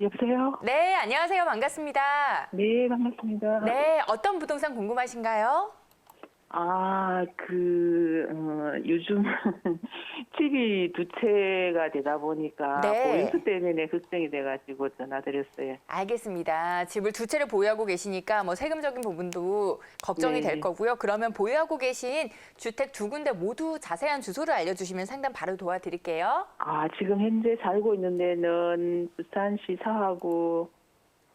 여보세요? 네, 안녕하세요. 반갑습니다. 네, 반갑습니다. 네, 어떤 부동산 궁금하신가요? 요즘 집이 두 채가 되다 보니까 네. 보유세 때문에 걱정이 돼가지고 전화드렸어요. 알겠습니다. 집을 두 채를 보유하고 계시니까 뭐 세금적인 부분도 걱정이 네. 될 거고요. 그러면 보유하고 계신 주택 두 군데 모두 자세한 주소를 알려주시면 상담 바로 도와드릴게요. 지금 현재 살고 있는 데는 부산시 사하구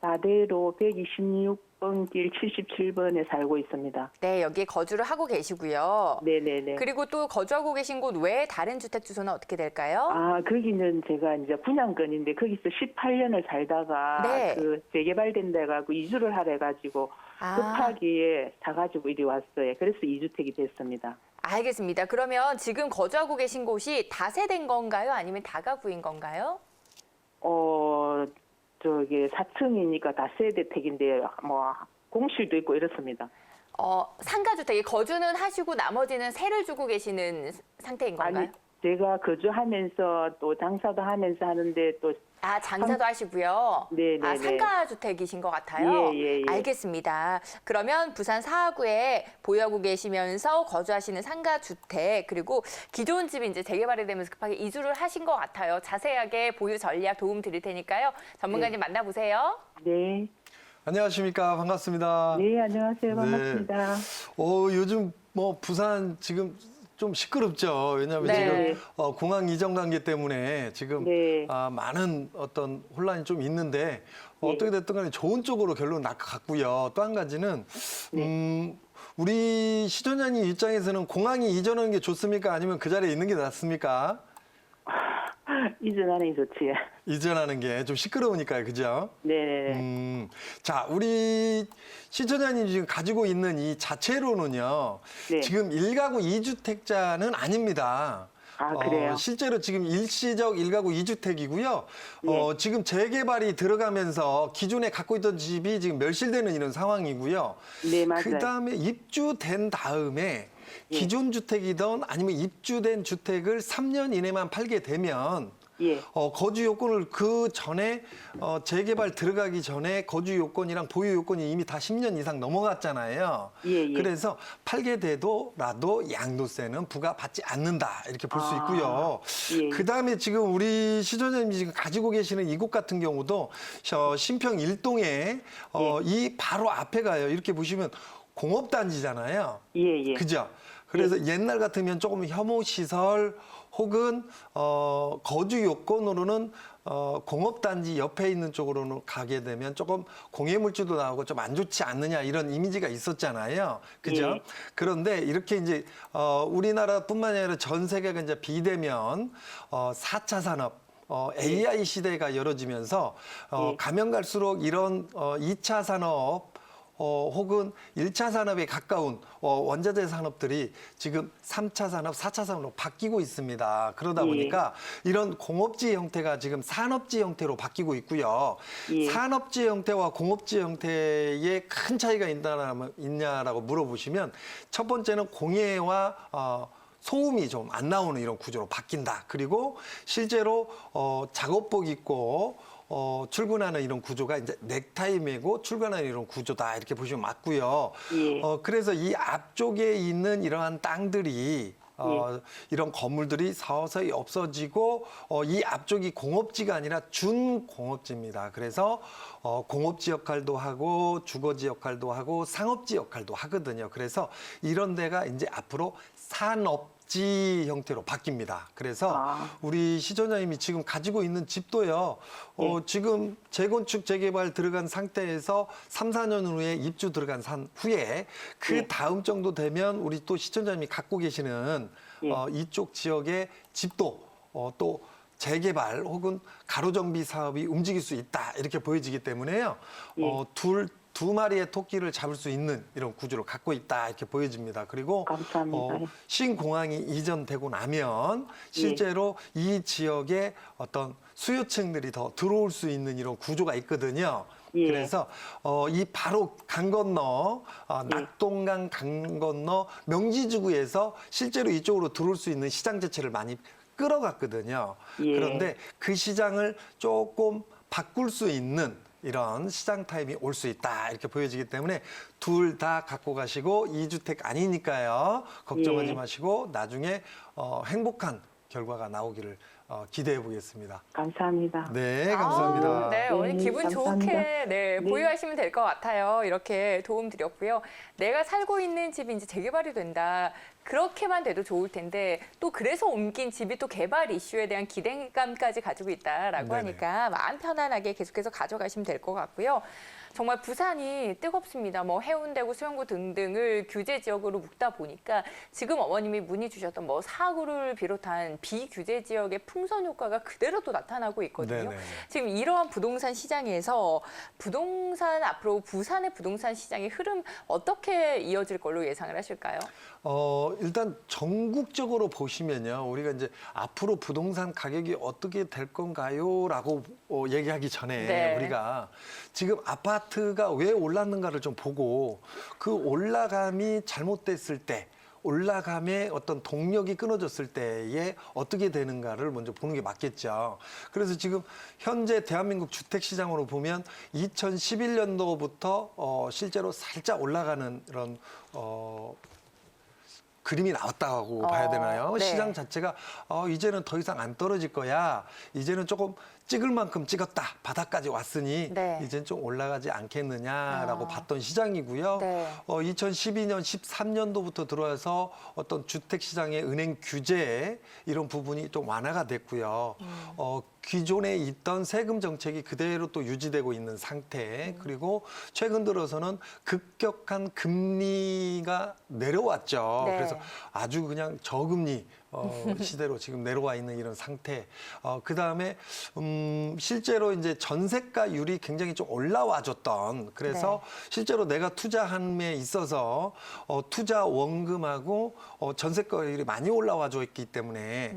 나대로 126번 길 77번에 살고 있습니다. 네, 여기에 거주를 하고 계시고요. 네네네. 그리고 또 거주하고 계신 곳 외에 다른 주택 주소는 어떻게 될까요? 거기는 제가 이제 분양권인데 거기서 18년을 살다가 네. 재개발된 데 가고 이주를 하래 가지고 급하게 사가지고 이리 왔어요. 그래서 2주택이 됐습니다. 알겠습니다. 그러면 지금 거주하고 계신 곳이 다세대인 건가요? 아니면 다가구인 건가요? 저기 4층이니까 다세대택인데 뭐 공실도 있고 이렇습니다. 상가주택에 거주는 하시고 나머지는 세를 주고 계시는 상태인 건가요? 제가 거주하면서 또 장사도 하면서 하는데 또 장사도 하시고요. 네네네. 상가주택이신 것 같아요. 예. 알겠습니다. 그러면 부산 사하구에 보유하고 계시면서 거주하시는 상가주택 그리고 기존 집이 이제 재개발이 되면서 급하게 이주를 하신 것 같아요. 자세하게 보유 전략 도움 드릴 테니까요. 전문가님 만나보세요. 네. 안녕하십니까. 반갑습니다. 네, 안녕하세요. 반갑습니다. 요즘 뭐 부산 지금 좀 시끄럽죠. 왜냐하면 네. 지금 공항 이전 관계 때문에 지금 네. 많은 어떤 혼란이 좀 있는데 네. 어떻게 됐든 간에 좋은 쪽으로 결론 났고요. 또 한 가지는 우리 시청자님 입장에서는 공항이 이전하는 게 좋습니까? 아니면 그 자리에 있는 게 낫습니까? 이전하는 게 좋지. 이전하는 게 좀 시끄러우니까요. 그죠? 네네네. 자, 우리 시청자님 지금 가지고 있는 이 자체로는요. 네. 지금 1가구 2주택자는 아닙니다. 그래요? 실제로 지금 일시적 1가구 2주택이고요. 네. 지금 재개발이 들어가면서 기존에 갖고 있던 집이 지금 멸실되는 이런 상황이고요. 네, 맞아요. 그다음에 입주된 다음에 예. 기존 주택이든 아니면 입주된 주택을 3년 이내만 팔게 되면 예. 거주 요건을 그 전에 재개발 들어가기 전에 거주 요건이랑 보유 요건이 이미 다 10년 이상 넘어갔잖아요. 예. 그래서 팔게 되더라도 양도세는 부과받지 않는다 이렇게 볼 수 있고요. 예. 그다음에 지금 우리 시청자님이 지금 가지고 계시는 이곳 같은 경우도 신평 1동에 이 바로 앞에 가요. 이렇게 보시면 공업단지잖아요. 예. 그죠? 그래서 옛날 같으면 조금 혐오시설 혹은 거주 요건으로는 공업단지 옆에 있는 쪽으로는 가게 되면 조금 공해물질도 나오고 좀 안 좋지 않느냐 이런 이미지가 있었잖아요. 그죠? 예. 그런데 이렇게 이제 우리나라뿐만 아니라 전 세계가 이제 비대면 4차 산업 AI 시대가 열어지면서 가면 갈수록 이런 2차 산업 혹은 1차 산업에 가까운 원자재 산업들이 지금 3차 산업, 4차 산업으로 바뀌고 있습니다. 그러다 보니까 이런 공업지 형태가 지금 산업지 형태로 바뀌고 있고요. 예. 산업지 형태와 공업지 형태에 큰 차이가 있냐라고 물어보시면 첫 번째는 공해와 소음이 좀 안 나오는 이런 구조로 바뀐다. 그리고 실제로 작업복 입고 출근하는 이런 구조가 이제 넥타이 메고 출근하는 이런 구조다 이렇게 보시면 맞고요. 예. 그래서 이 앞쪽에 있는 이러한 땅들이 이런 건물들이 서서히 없어지고 이 앞쪽이 공업지가 아니라 준공업지입니다. 그래서 공업지 역할도 하고 주거지 역할도 하고 상업지 역할도 하거든요. 그래서 이런 데가 이제 앞으로 산업지 형태로 바뀝니다. 그래서 우리 시청자님이 지금 가지고 있는 집도요. 지금 재건축 재개발 들어간 상태에서 3, 4년 후에 입주 들어간 후에 그 다음 정도 되면 우리 또 시청자님이 갖고 계시는 이쪽 지역의 집도 또 재개발 혹은 가로정비 사업이 움직일 수 있다 이렇게 보여지기 때문에요. 두 마리의 토끼를 잡을 수 있는 이런 구조를 갖고 있다 이렇게 보여집니다. 그리고 감사합니다. 신공항이 이전되고 나면 실제로 이 지역에 어떤 수요층들이 더 들어올 수 있는 이런 구조가 있거든요. 그래서 이 바로 강 건너 낙동강 강 건너 명지지구에서 실제로 이쪽으로 들어올 수 있는 시장 자체를 많이 끌어갔거든요. 그런데 그 시장을 조금 바꿀 수 있는 이런 시장 타임이 올 수 있다 이렇게 보여지기 때문에 둘 다 갖고 가시고 2주택 아니니까요. 걱정하지 예. 마시고 나중에 행복한 결과가 나오기를 기대해 보겠습니다. 감사합니다. 네, 감사합니다. 아우, 네, 오늘 네, 기분 감사합니다. 좋게 네, 보유하시면 될 것 같아요. 이렇게 도움 드렸고요. 내가 살고 있는 집이 이제 재개발이 된다. 그렇게만 돼도 좋을 텐데 또 그래서 옮긴 집이 또 개발 이슈에 대한 기대감까지 가지고 있다라고 네네. 하니까 마음 편안하게 계속해서 가져가시면 될 것 같고요. 정말 부산이 뜨겁습니다. 뭐 해운대구, 수영구 등등을 규제 지역으로 묶다 보니까 지금 어머님이 문의 주셨던 뭐 사구를 비롯한 비규제 지역의 풍선 효과가 그대로 또 나타나고 있거든요. 네네. 지금 이러한 부동산 시장에서 부동산 앞으로 부산의 부동산 시장의 흐름 어떻게 이어질 걸로 예상을 하실까요? 일단 전국적으로 보시면요. 우리가 이제 앞으로 부동산 가격이 어떻게 될 건가요?라고 얘기하기 전에 네. 우리가 지금 아파트가 왜 올랐는가를 좀 보고 그 올라감이 잘못됐을 때 올라감의 어떤 동력이 끊어졌을 때에 어떻게 되는가를 먼저 보는 게 맞겠죠. 그래서 지금 현재 대한민국 주택시장으로 보면 2011년도부터 실제로 살짝 올라가는 이런 그림이 나왔다고 봐야 되나요? 네. 시장 자체가 이제는 더 이상 안 떨어질 거야. 이제는 조금 찍을 만큼 찍었다. 바닥까지 왔으니 네. 이제는 좀 올라가지 않겠느냐라고 아. 봤던 시장이고요. 네. 2012년, 13년도부터 들어와서 어떤 주택시장의 은행 규제 이런 부분이 좀 완화가 됐고요. 기존에 있던 세금 정책이 그대로 또 유지되고 있는 상태. 그리고 최근 들어서는 급격한 금리가 내려왔죠. 네. 그래서 아주 그냥 저금리 시대로 지금 내려와 있는 이런 상태. 그다음에 실제로 이제 전세가율이 굉장히 좀 올라와줬던 그래서 네. 실제로 내가 투자함에 있어서 투자 원금하고 전세가율이 많이 올라와 줬기 때문에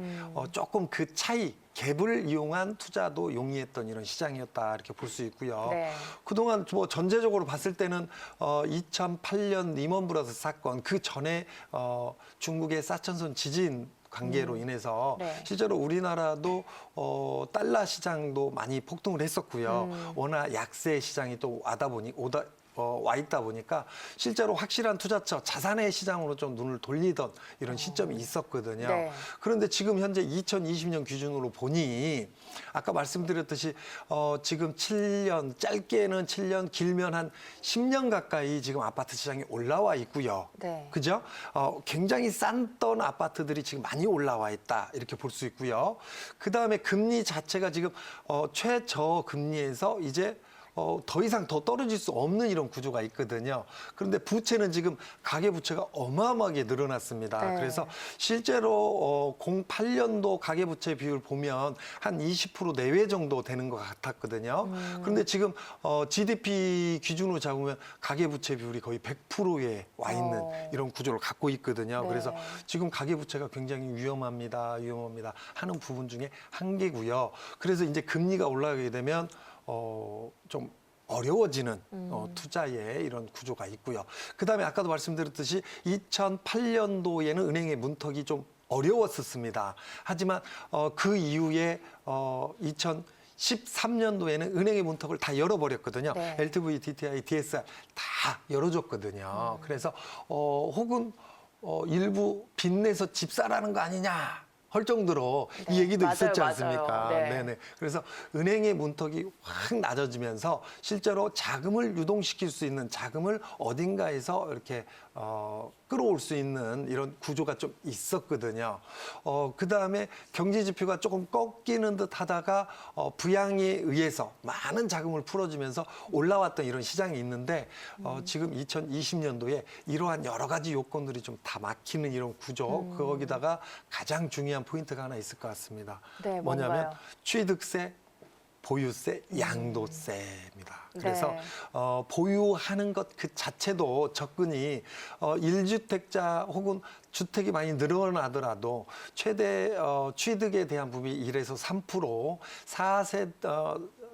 조금 그 차이 갭을 이용한 투자도 용이했던 이런 시장이었다 이렇게 볼 수 있고요. 네. 그동안 뭐 전체적으로 봤을 때는 2008년 리먼 브라더스 사건 그 전에 중국의 사천선 지진 관계로 인해서 네. 실제로 우리나라도 달러 시장도 많이 폭등을 했었고요. 워낙 약세 시장이 또 와 있다 보니까 실제로 확실한 투자처 자산의 시장으로 좀 눈을 돌리던 이런 시점이 있었거든요. 네. 그런데 지금 현재 2020년 기준으로 보니 아까 말씀드렸듯이 지금 7년 짧게는 7년 길면 한 10년 가까이 지금 아파트 시장이 올라와 있고요. 네. 그죠? 굉장히 싼던 아파트들이 지금 많이 올라와 있다 이렇게 볼 수 있고요. 그 다음에 금리 자체가 지금 최저 금리에서 이제 더 이상 더 떨어질 수 없는 이런 구조가 있거든요. 그런데 부채는 지금 가계부채가 어마어마하게 늘어났습니다. 네. 그래서 실제로 08년도 가계부채 비율 보면 한 20% 내외 정도 되는 것 같았거든요. 그런데 지금 GDP 기준으로 잡으면 가계부채 비율이 거의 100%에 와 있는 이런 구조를 갖고 있거든요. 네. 그래서 지금 가계부채가 굉장히 위험합니다 하는 부분 중에 한 개고요. 그래서 이제 금리가 올라가게 되면 좀 어려워지는 투자의 이런 구조가 있고요. 그다음에 아까도 말씀드렸듯이 2008년도에는 은행의 문턱이 좀 어려웠었습니다. 하지만 그 이후에 2013년도에는 은행의 문턱을 다 열어버렸거든요. 네. LTV, DTI, DSR 다 열어줬거든요. 그래서 혹은 일부 빚내서 집 사라는 거 아니냐. 할 정도로 네, 이 얘기도 맞아요, 있었지 맞아요. 않습니까? 네. 네네. 그래서 은행의 문턱이 확 낮아지면서 실제로 자금을 유동시킬 수 있는 자금을 어딘가에서 이렇게 끌어올 수 있는 이런 구조가 좀 있었거든요. 그다음에 경제 지표가 조금 꺾이는 듯 하다가 부양에 의해서 많은 자금을 풀어주면서 올라왔던 이런 시장이 있는데 지금 2020년도에 이러한 여러 가지 요건들이 좀 다 막히는 이런 구조 거기다가 가장 중요한 포인트가 하나 있을 것 같습니다. 네, 뭐냐면 뭔가요? 취득세, 보유세, 양도세입니다. 네. 그래서 보유하는 것 그 자체도 접근이 1주택자 혹은 주택이 많이 늘어나더라도 최대 취득에 대한 부분이 1에서 3%,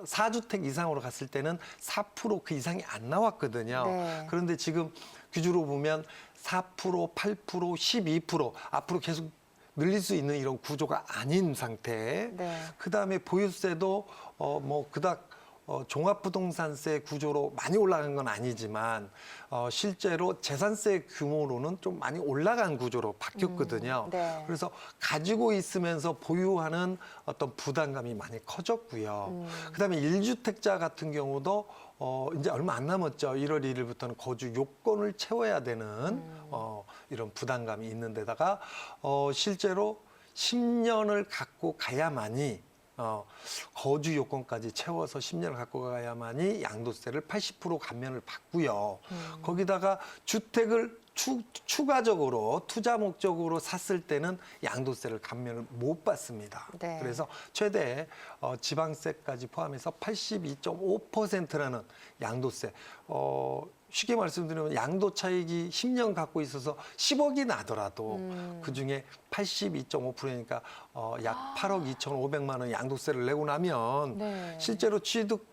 4주택 이상으로 갔을 때는 4% 그 이상이 안 나왔거든요. 네. 그런데 지금 규주로 보면 4%, 8%, 12% 앞으로 계속 늘릴 수 있는 이런 구조가 아닌 상태. 네. 그다음에 보유세도 뭐 그닥 종합부동산세 구조로 많이 올라간 건 아니지만 실제로 재산세 규모로는 좀 많이 올라간 구조로 바뀌었거든요. 네. 그래서 가지고 있으면서 보유하는 어떤 부담감이 많이 커졌고요. 그다음에 1주택자 같은 경우도 이제 얼마 안 남았죠. 1월 1일부터는 거주 요건을 채워야 되는 이런 부담감이 있는 데다가 실제로 10년을 갖고 가야만이 거주 요건까지 채워서 10년을 갖고 가야만이 양도세를 80% 감면을 받고요. 거기다가 주택을 추가적으로 투자 목적으로 샀을 때는 양도세를 감면을 못 받습니다. 네. 그래서 최대 지방세까지 포함해서 82.5%라는 양도세. 쉽게 말씀드리면 양도 차익이 10년 갖고 있어서 10억이 나더라도 그중에 82.5%니까 약 8억 2,500만 원 양도세를 내고 나면 네. 실제로 취득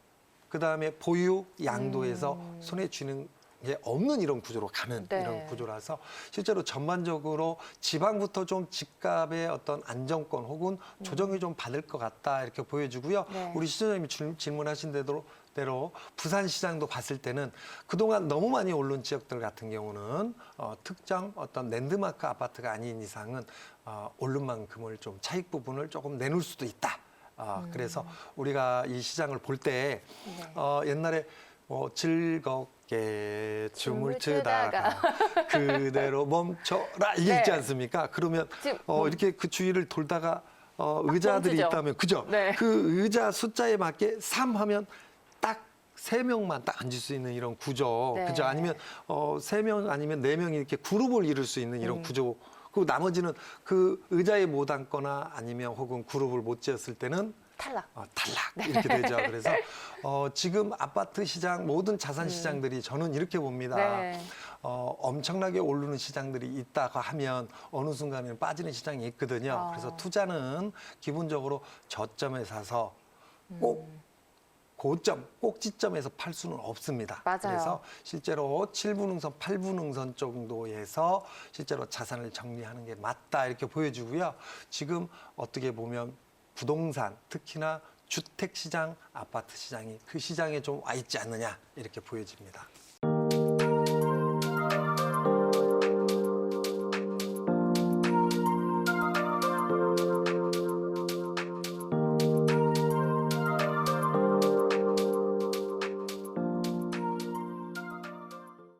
그다음에 보유 양도에서 손에 쥐는 게 없는 이런 구조로 가는 네. 이런 구조라서 실제로 전반적으로 지방부터 좀 집값의 어떤 안정권 혹은 조정이 좀 받을 것 같다 이렇게 보여지고요. 네. 우리 시장님이 질문하신 대로 부산 시장도 봤을 때는 그동안 너무 많이 오른 지역들 같은 경우는 특정 어떤 랜드마크 아파트가 아닌 이상은 오른 만큼을 좀 차익 부분을 조금 내놓을 수도 있다. 그래서 우리가 이 시장을 볼 때 옛날에 즐겁게 춤을 추다가 그대로 멈춰라 이게 네. 있지 않습니까? 그러면 지금 이렇게 그 주위를 돌다가 의자들이 멈추죠. 있다면 그죠? 네. 그 의자 숫자에 맞게 3 하면 딱 3명만 딱 앉을 수 있는 이런 구조. 네. 그죠? 아니면 3명 아니면 4명이 이렇게 그룹을 이룰 수 있는 이런 구조. 그리고 나머지는 그 의자에 못 앉거나 아니면 혹은 그룹을 못 지었을 때는 탈락. 탈락 이렇게 되죠. 그래서 지금 아파트 시장 모든 자산 시장들이 저는 이렇게 봅니다. 네. 엄청나게 오르는 시장들이 있다가 하면 어느 순간에는 빠지는 시장이 있거든요. 그래서 투자는 기본적으로 저점에 사서 꼭 고점, 꼭지점에서 팔 수는 없습니다. 맞아요. 그래서 실제로 7분응선, 8분응선 정도에서 실제로 자산을 정리하는 게 맞다 이렇게 보여지고요. 지금 어떻게 보면 부동산, 특히나 주택시장, 아파트 시장이 그 시장에 좀 와 있지 않느냐 이렇게 보여집니다.